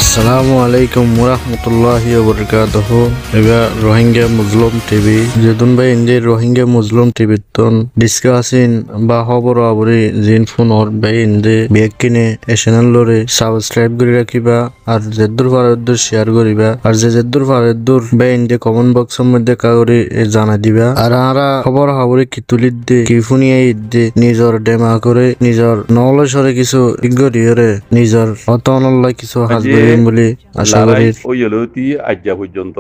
আসসালামু আলাইকুম ওরহমতুল্লাহি ওবরকাতুহু। এবার রোহিঙ্গা মুসলিম টিভি যেদুন ভাই ইন্দি রোহিঙ্গা মুসলিম টিভি তন ডিসকাসিন বা খবর আবরি জিন ফোন অর ভাই ইন্দি বেগ কিনে এ চ্যানেল লরে সাবস্ক্রাইব করে রাখিবা আর যেদুর ফারেদুর শেয়ার করিবা আর যেদুর ফারেদুর ভাই ইন্দি কমেন্ট বক্সের মধ্যে কাগরি জানাই দিবা আর আরা খবর আবরি কি তুলিদ দে কি ফুনিয়ে ইদ্দে নিজর ডেমা করে নিজর নলেজরে কিছু ইগরিয়রে নিজর অতনল্লাই কিছু হাজবে বলে আশা করি। ওই এলোতি আজ্ঞা পর্যন্ত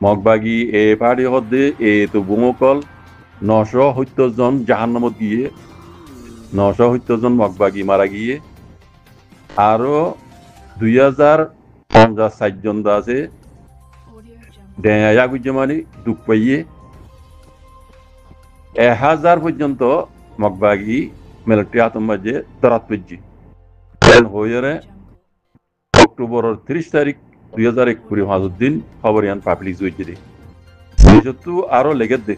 মগবাগী এ পাহাড়ি হদ্দে এ তো বুমকল 970 জন জাহান্নামত গিয়ে 970 জন মগবাগী মারা গিয়ে আরো 2050 জন আছে ডেয়া গুজমানি দুঃখ পাইয়ে 1000 পর্যন্ত মগবাগী মিলিটারি আতঙ্কবাদী দরাত পেজি হয়ে অক্টোবর 30 তারিখ 2021 হাজুদ্দিন খবরিয়ান পাবলিক হয়েছে যেহেতু আরো লেগে দে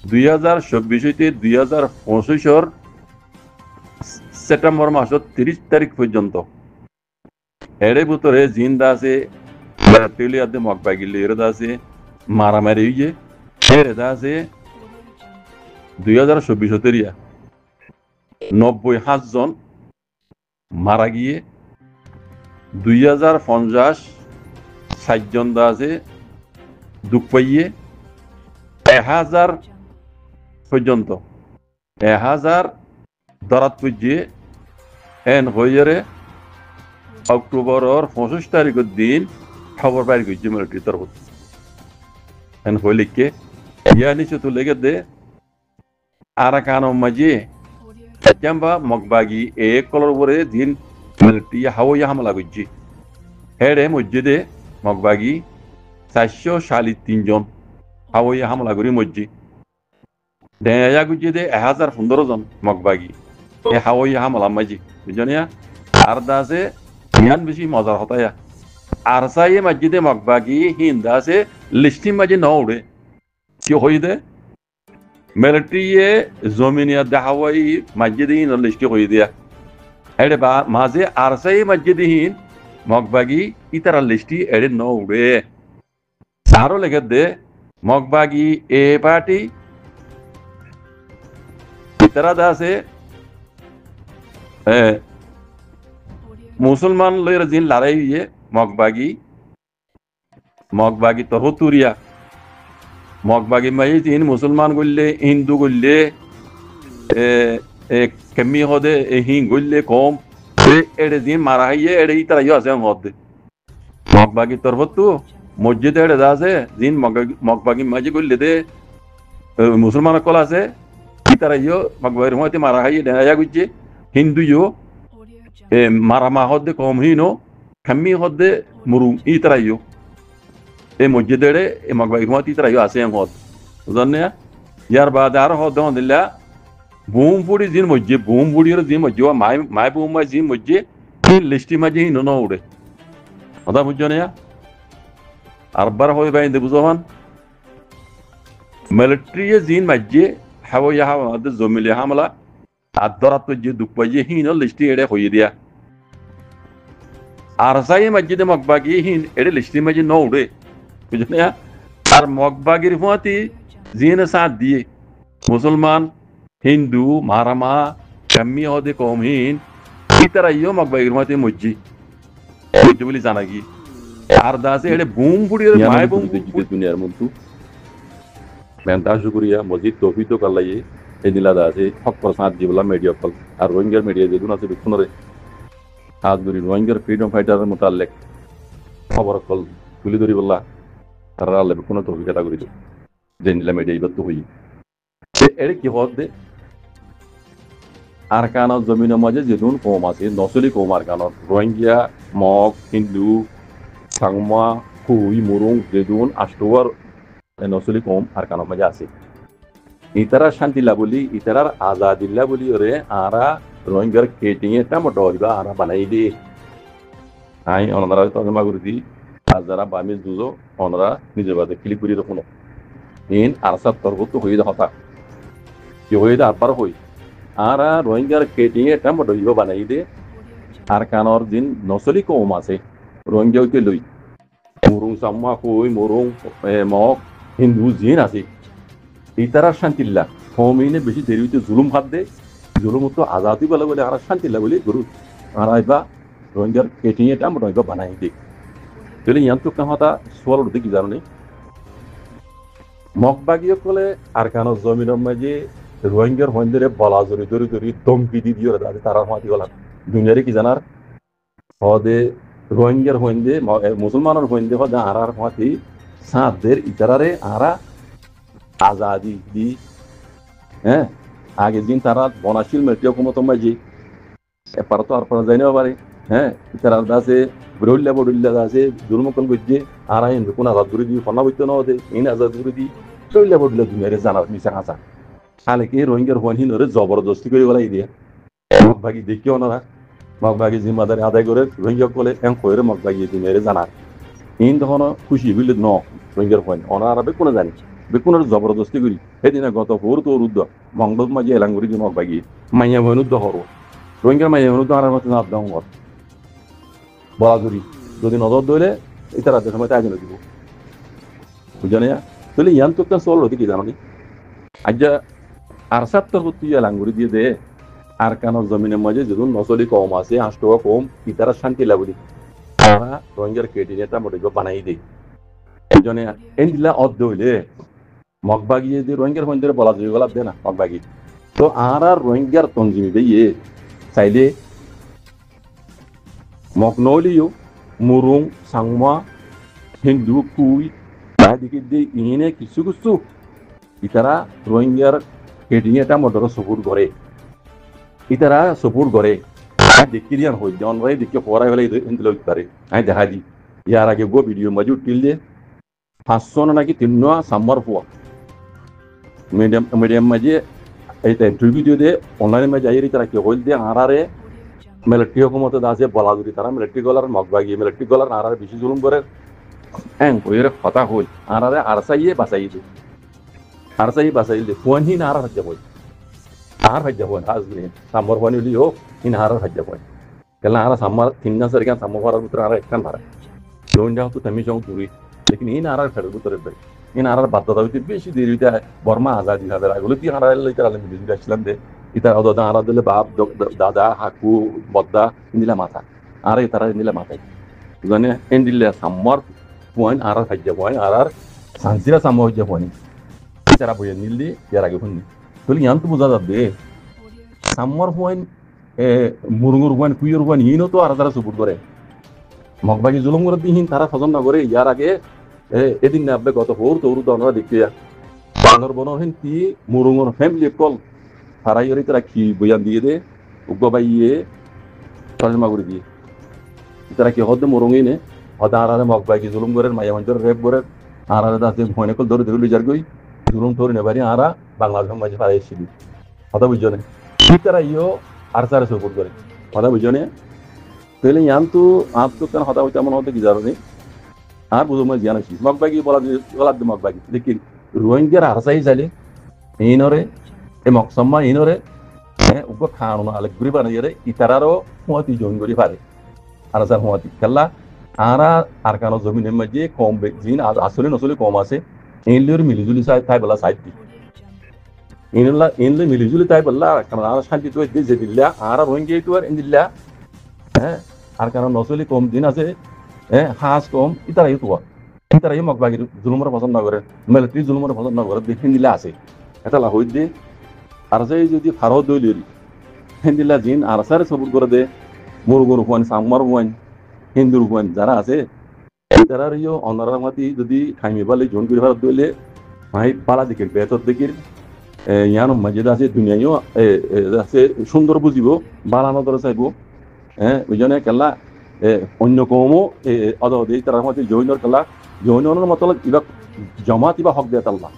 2024 হইতে 2025 সেপ্টেম্বর মাসের 30 তারিখ পর্যন্ত এর ভিতরে জিন্দা আছে অস্ট্রেলিয়াতে মগবাগিল এরদা আছে মারামারি হইছে এরদা আছে 2024 হতেরিয়া 90 জন মারা গিয়ে 2050 জন আছে দুঃখ পাইয়ে 1000 পর্যন্ত 1000 দরাত পুজিয়ে এন হইরে অক্টোবরের 25 তারিখের দিন খবর বাইর করছে মিলিটারি তরফ এন হইলিকে ইয়া নিচে তো লেগে দে আরাকানো মাঝে জাম্বা মগবাগী এক কলর উপরে দিন মিলিটারি হাওয়া হামলা করছে হেডে মসজিদে মগবাগী 443 জন হাওয়া হামলা করি মসজিদ ডেয়া গুজে 1015 জন মগবাগী এ হাওয়া হামলা মাঝি বুঝনিয়া আর দাসে ইয়ান বেশি মজার হতায়া আর সাই মসজিদে মগবাগী হিন্দা আছে লিস্টি মাঝে ন উড়ে কি হই দে মিলিটারি জমিনিয়া দেহাওয়াই মসজিদে হিন লিস্টি হই দিয়া এডে বা মাঝে আর সাই মসজিদে হিন মগবাগী ইতারা লিস্টি এডে ন উড়ে আরো লেগে দে মগবাগী এ পার্টি ইতারা দাসে মুসলমান লয়ের জিন লড়াই হইয়ে মগবাগী তরহতুরিয়া মগবাগী মাই জিন মুসলমান গললে হিন্দু গললে কেমি হদে হিং গললে কম এডে জিন মারা হইয়ে এডে ইতারা ইয়ে আছে হদে মগবাগী তরহতু মসজিদ এডে দাসে জিন মগবাগী মাঝে গললে দে মুসলমান কল আছে ইতারা ইয়ে মগবাগীর মধ্যে মারা হইয়ে দেয়া গুজে হিন্দু ইয়ে মারামা হদে কম হিনো খাম্মি হদে মুরুম ইতারা ইয়ে এই মসজিদে এই মগবাগীর মধ্যে ইতারা ইয়ে আছে হদ বুঝলেন ইয়ার বাদ আর হদ দিলা বুমপুড়ি জিন মসজিদ বুমপুড়ির জিন মসজিদ মাই বুম মাই জিন মসজিদ লিস্টি মাঝে হিনো ন উড়ে কথা বুঝছেন আরবার হয়ে বাইন দে বুঝবান মিলিটারি জিন মাঝে হাওয়া হাওয়া জমিলে হামলা আর দরাত যে দুঃখ পাইয়ে হিন লিস্টি এড়ে হয়ে দিয়া আর সাই মসজিদে মগবাগী হিন এড়ে লিস্টি মাঝে ন উড়ে বুঝলেন আর মগবাগীর মতি জিন সাথ দিয়ে মুসলমান হিন্দু মারামা কাম্মি হদে কম হিন ইতারা ইয়ে মগবাগীর মতি মসজিদ বলে জানা গিয়ে আর দাসে এড়ে বুম পুড়িয়ে মায় বুম দুনিয়ার মধ্যে মেহনতা শুক্রিয়া মসজিদ তৌফিক কাল্লাইয়ে এই নীলাদা আছে হক প্রসাদ জিবলা মিডিয়া কল আর রোহিঙ্গার মিডিয়া যেগুলো আছে বিক্ষণরে আজ ধরি রোহিঙ্গার ফ্রিডম ফাইটারের মোতালেক খবর কল তুলি ধরি বললা তারা আল্লাহ বিক্ষণ তৌফিক এটা করি যে নীলা মিডিয়া এবার তো হই এর কি হদ দে আর কান জমিনের মাঝে যেদুন কম আছে নসলি কম আর কান রোহিঙ্গা মগ হিন্দু সাংমা হুই মুরুং যেদুন আষ্টওয়ার নসলি কম আর কান মাঝে আছে ইতারা শান্তিলা বলি ইতারার আজাদিল্লা বলি ওরে আরা রোহিঙ্গার কেটিং এটা মোটা হইবা আরা বানাই দে আই ওনারা তর্জমা করে দি আর যারা বামিজ দুজো ওনারা নিজের বাদে ক্লিক করি রাখুন ইন আরসার তরবত হয়ে হতা কি হয়ে দে আরবার হই আরা রোহিঙ্গার কেটিং এটা মোটা হইবা বানাই দে আর কানর দিন নসলি কম আছে রোহিঙ্গা হইতে লই মুরুং সাম্মা কই মুরুং মগ হিন্দু জিন আছে ইতারা শান্তিল্লা কমিনে বেশি দেরি হইতে জুলুম হাত দে জুলুম তো আজাদি বলে বলে আর শান্তিল্লা বলে গুরু আর আইবা রোহিঙ্গার কেটিয়ে এটা আমরা রোহিঙ্গা বানাই দিই তাহলে ইয়ান তো কামাতা সোয়াল উঠতে কি জানো মগবাগীয় কলে আর কানো জমিনের মাঝে রোহিঙ্গার হইন্দরে বলা জরি দরি দরি দমকি দি দিও তারা মাতি গলা দুনিয়ারে কি জানার হদে রোহিঙ্গার হইন্দে মুসলমানের হইন্দে হদে আরার মাতি সাদের ইতারারে আরা আজাদি দি হ্যাঁ আগের দিন তারা বনাশীল মেটিও ক্ষমতা মাঝে এপার তো আর পড়া যায় না পারে হ্যাঁ তারা আছে বড়ুল্লা আছে দুর্মকল করছে আর হিন্দু কোন আজাদ করে দিয়ে ফনা বইতে না হতে ইন আজাদ করে দি বড়ুল্লা দুনিয়ারে জানার মিশা হাসা খালে কি রোহিঙ্গার হইন ওরে জবরদস্তি করে বলাই দিয়ে মগবাগি দেখিও না মগবাগি জিম্মাদারি আদায় করে রোহিঙ্গা বলে এম কইরে মগবাগি দুনিয়ারে জানার ইন তখন খুশি হইলে ন রোহিঙ্গার হইন ওনারা বেকুনে জানি বেকুনের জবরদস্তি করি সেদিনে গত ভোর তো রুদ্ধ মঙ্গল মাঝে এলাং করি দিন মগবাগি মাইয়া হইনুদ্ধ হরো রোহিঙ্গার মাইয়া হইনুদ্ধ আর মতো নাপ দাম ঘর বলা করি যদি নজর দইলে এটা রাতের সময় তাই দিব বুঝা নেয়া তাহলে ইয়ান তো চল হতে কি জানি আজ আর সাত্তর হতে লাঙ্গুরি দিয়ে দে আর কানোর জমিনের মাঝে যদি নচলি কম আছে 8 টাকা কম ইতারা শান্তি লাগুলি তারা রোহিঙ্গার কেটে এটা মোটে বানাই দেয় বুঝনে এন দিলা অর্ধ হইলে মগবাগি যে রোহিঙ্গার মন্দিরে বলা যায় গলা দে না মগবাগি তো আর রোহিঙ্গার তঞ্জিমি দিয়ে চাইলে মগনলিও মুরুং সাংমা হিন্দু কুই দিকে দিয়ে ইনে কিছু কিছু ইতারা রোহিঙ্গার কেটিং এটা মোটর সপোর্ট করে ইতারা সপোর্ট করে দেখিরিয়ান হই অনরাই দেখে পড়াই হলে হিন্দু লোক পারে আমি দেখা দি ইয়ার আগে গো ভিডিও মজুর টিল দে 500 নাকি 300 সাম্মার পোয়া মিডিয়াম মাঝে এইটা ভিডিও দে অনলাইনে মাঝে আইরি তারা কি হইল দে আরারে মিলিটারি হুকুমতে দাসে বলা যদি তারা মিলিটারি গলার মগবাগি মিলিটারি গলার আরারে বেশি জুলুম করে হ্যাঁ কইরে কথা হই আরারে আরসাইয়ে বাঁচাই দে আরসাই বাঁচাই দে ফোন হি না আর হজ্জা বই আর হজ্জা বই হাজবিনে সাম্মার ফোন হইলি হোক ইন আর হজ্জা বই কেলা আর সাম্মার তিননা সরকার সাম্মার করার ভিতরে আর একখান ভাড়া লোন যাও তো তুমি যাও তুই लेकिन इन आर फेडर ভিতরে বে ইন আর বাধ্যতা হইতে বেশি দেরি হইতে বর্মা আজাদি হবে এগুলো কি আর লইতে আলে মিলি আসলাম দে ইতা দাদা আর দিলে বাপ দাদা হাকু বদ্দা ইন্দিলা মাথা আর তারা ইন্দিলা মাথায় জানে ইন্দিলা সাম্মার পয়েন্ট আর হাজ্জা পয়েন্ট আর সানসিরা সাম্মা হজ্জা পয়েন্ট তারা বইয়া নিলি ইয়ার আগে ফোন তাহলে ইয়ান তো বোঝা যাবে সাম্মার পয়েন্ট মুরুঙ্গুর পয়েন্ট কুইয়ের পয়েন্ট ইনও তো আর তারা সাপোর্ট করে মগবাগি জুলুম করে দিহিন তারা সজন না করে ইয়ার আগে এদিন না আপনি গত ভোর তৌরু দনরা দেখিয়া বাংলার বনহিন কি মুরুঙ্গর ফ্যামিলি কল হারাইয়রি তারা কি বয়ান দিয়ে দে উগ্গবাইয়ে তর্জমা করে দিয়ে তারা কি হদ মুরুঙ্গই নে হদ আরারে মগবাগি জুলুম করে মায়া মঞ্জর রেপ করে আরারে দাসে ভয়নে কল ধরে ধরে লিজার গই জুলুম ধরে নেবারি আরা বাংলাদেশ মাঝে হারাইছিলি কথা বুঝছো না কি তারা ইও আর সারে সাপোর্ট করে কথা বুঝছো না তাহলে ইয়ান তো আপ তো কেন হতা হইতে এমন হতে কি জানো আর বুঝো মই জ্ঞান আছি মগবাগি বলা মগবাগি লেকিন রোহিঙ্গার আরসাই চাইলে ইনরে এ মকসম্মা ইনরে উগ্র খাওয়ানো না আলে ঘুরি বানাইরে ইতারারও হুঁয়াতি জয়েন করি পারে আরসার হুঁয়াতি খেলা আর কানো জমিনের মাঝে কম জিন আসলে নসলে কম আছে ইনলের মিলিজুলি তাই বলা সাইড দি ইনলে মিলিজুলি তাই বললা কারণ আর শান্তি তো যে দিল্লা আর রোহিঙ্গা তো আর ইন্দিল্লা হ্যাঁ আর কারণ নসলি কম দিন আছে হাঁস কম ইতারাই তো ইতারাই মগবাগির জুলুমের পছন্দ না করে মিলিটারি জুলুমের পছন্দ না করে দেখে দিলে আছে এটা হই দে আর যে যদি ফারত দইলি হিন্দিলা জিন আর সারে সবুর করে দে মুরগুর হুয়ান সাম্মার হুয়ান হিন্দুর হুয়ান যারা আছে তারার ইয়ে অনারার মাতি যদি খাইমি বালে জোন করে ফারত দইলে ভাই পালা দিকের বেতর দিকের ইয়ান মাঝে আছে দুনিয়াও আছে সুন্দর বুঝিব বালানো ধরে চাইব ওই জন্য কেলা অন্য কমও অদে তার মধ্যে জৈনর কেলা জৈনর মতলব ইবা জমাত ইবা হক দেয় আল্লাহ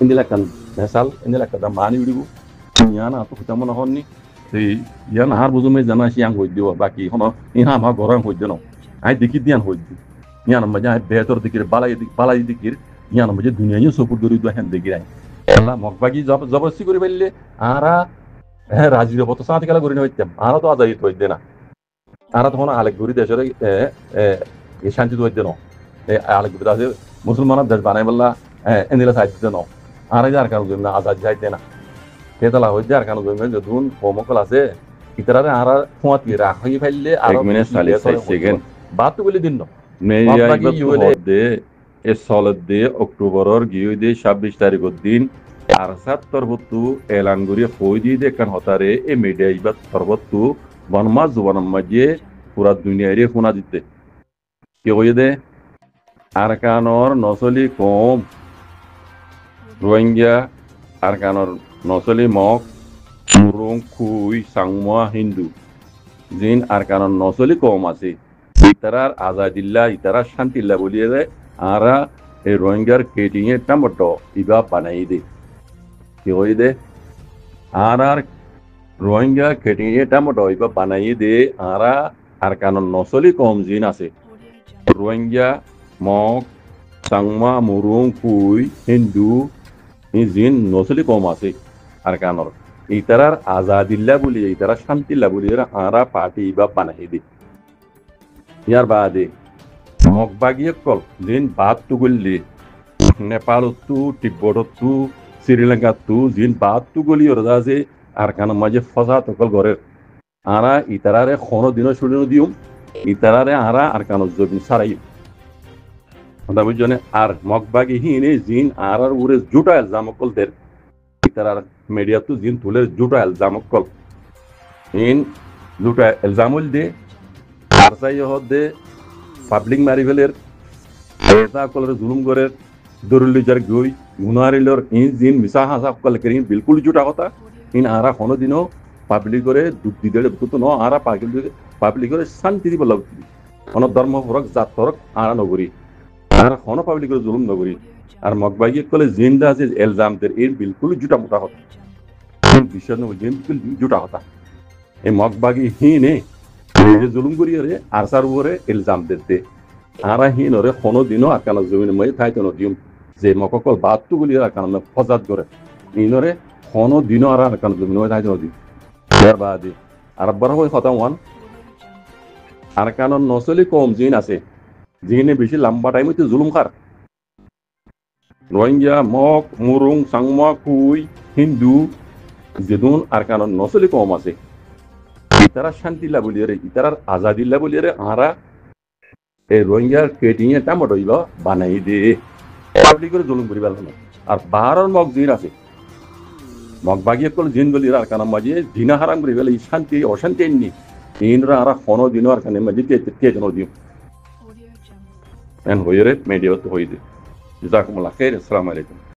ইন্দিলা কান ভেসাল ইন্দিলা কাদা মানি উড়িব ইয়ান আতো খুঁটা মনে হননি সেই ইয়ান হার বুঝুমে জানা সিয়াং হই দিব বাকি হন ইহা আমার গরম হই দেন আই দেখি দিয়ান হই দি ইয়ান মাঝে বেহতর দিকির বালাই দিকির ইয়ান মাঝে দুনিয়ায় সপুর দরি দু হেন দেখি আই আল্লাহ মগবাগি জবরদস্তি করে ফেললে আরা রাজির পথ সাথে খেলা করে নিতাম আরো তো আজাইত হই দে না আর তখন আলেক ঘুরি দেশের শান্তি তো হইতে ন আলেক ঘুরি আছে মুসলমানের দেশ বানাই বললা এনিলা সাহিত্য ন আর আর কারণ জন্য আজাদ যাইতে না তেতলা হইতে আর কারণ জন্য যদুন হোমকল আছে ইতারে আর ফোঁয়াত কি রাখি ফেললে আর মিনিট 40 সেকেন্ড বাত বলি দিন ন মেয়া দে এ সলদ দে অক্টোবরের গিয়ে দে 26 তারিখের দিন আর 70 এলান করিয়ে হই দিয়ে দেখান হতারে এ মিডিয়া ইবাত সর্বত্র বনমাজ জুবানমাজে পুরা দুনিয়ারে শোনা দিতে কি কইয়ে দে আরকানর নসলি কম রোহিঙ্গা আরকানর নসলি মক মুরং খুই সাংমা হিন্দু জিন আরকানর নসলি কম আছে ইতারার আজাদিল্লা ইতারার শান্তিল্লা বলিয়ে দেয় আরা এই রোহিঙ্গার কেটিং এ টমেটো ইবা বানাই দে কি কইয়ে দে আর রোহিঙ্গা কেটিং এ টমেটো ইবা বানাই দে আরা আরকানর নসলি কম জিন আছে রোহিঙ্গা মক সাংমা মুরুং কুই হিন্দু জিন নসলি কম আছে আরকানর ইতারার আজাদিল্লা বলি ইতারা শান্তিল্লা বলি আরা পার্টি ইবা বানাই দে ইয়ার বাদে মগবাগিয়ে কল জিন বাদ তু গলি নেপালতো তিব্বততো শ্রীলঙ্কাতো জিন বাদ তু গলি ওরা আছে আরকানর মাঝে ফসা তকল ঘরের আরা ইতারারে কোনো দিনও শুনে দিউম ইতারারে আরা আরকানর জবিন সারাই কথা বুঝজনে আর মগবাগি হিনে জিন আর উরে জুটা এলজাম কল দের ইতারার মিডিয়া তো জিন তুলে জুটা এলজাম কল ইন জুটা এলজাম দে আর চাই দে পাবলিক মারি ফেলের এটা কলরে জুলুম করে দরুলি যার গই গুনারিলর ইন জিন মিসা হাসা কল করিন বিলকুল জুটা কথা ইন আরা কোনো দিনও পাবলিক করে দুধ দিতে তো ন আরা পাবলিক করে শান্তি দিব লাগতি কোনো ধর্ম ফরক জাত ফরক আরা নগরী আর কোনো পাবলিক করে জুলুম নগরী আর মগবাগি কলে জিন্দা আছে এলজাম দের এর বিলকুল জুটা মোটা কথা বিশ্ব বিলকুল জুটা কথা এই মগবাগি হিনে জুলুম করি রে আর সার উপরে ইলজাম দিতে আরা হিন রে কোনো দিনও আকান জমিন মই থাইতে নদিম যে মককল বাতু গুলি আকান ফজাত করে ইনরে কোনো দিনও আর আকান জমিন মই থাইতে নদিম এর বাদে আর বড় হই কথা ওয়ান আরকানর নসলি কম জিন আছে জিনে বেশি লম্বা টাইম হইতে জুলুম খার রোহিঙ্গা মক মুরুং সাংমা কুই হিন্দু যেদুন আরকানর নসলি কম আছে ইতারা শান্তিল্লা বলিয়ে রে ইতারার আজাদিল্লা বলিয়ে রে আরা এই রোহিঙ্গার কেটিং এ টমেটো ইবা বানাই দে পাবলিক করে জুলুম করি বেলা আর বাহারর মগ জিন আছে মগ বাগিয়ে কল জিন বলি আর কানা মাঝে জিনা হারাম করি বেলা শান্তি অশান্তি এননি ইনরা আরা কোনো দিনও আর কানে মাঝে তেজন দিম এন হয়ে রে মিডিয়া তো হয়ে দে জাজাকুমুল্লাহ খাইর আসসালামু আলাইকুম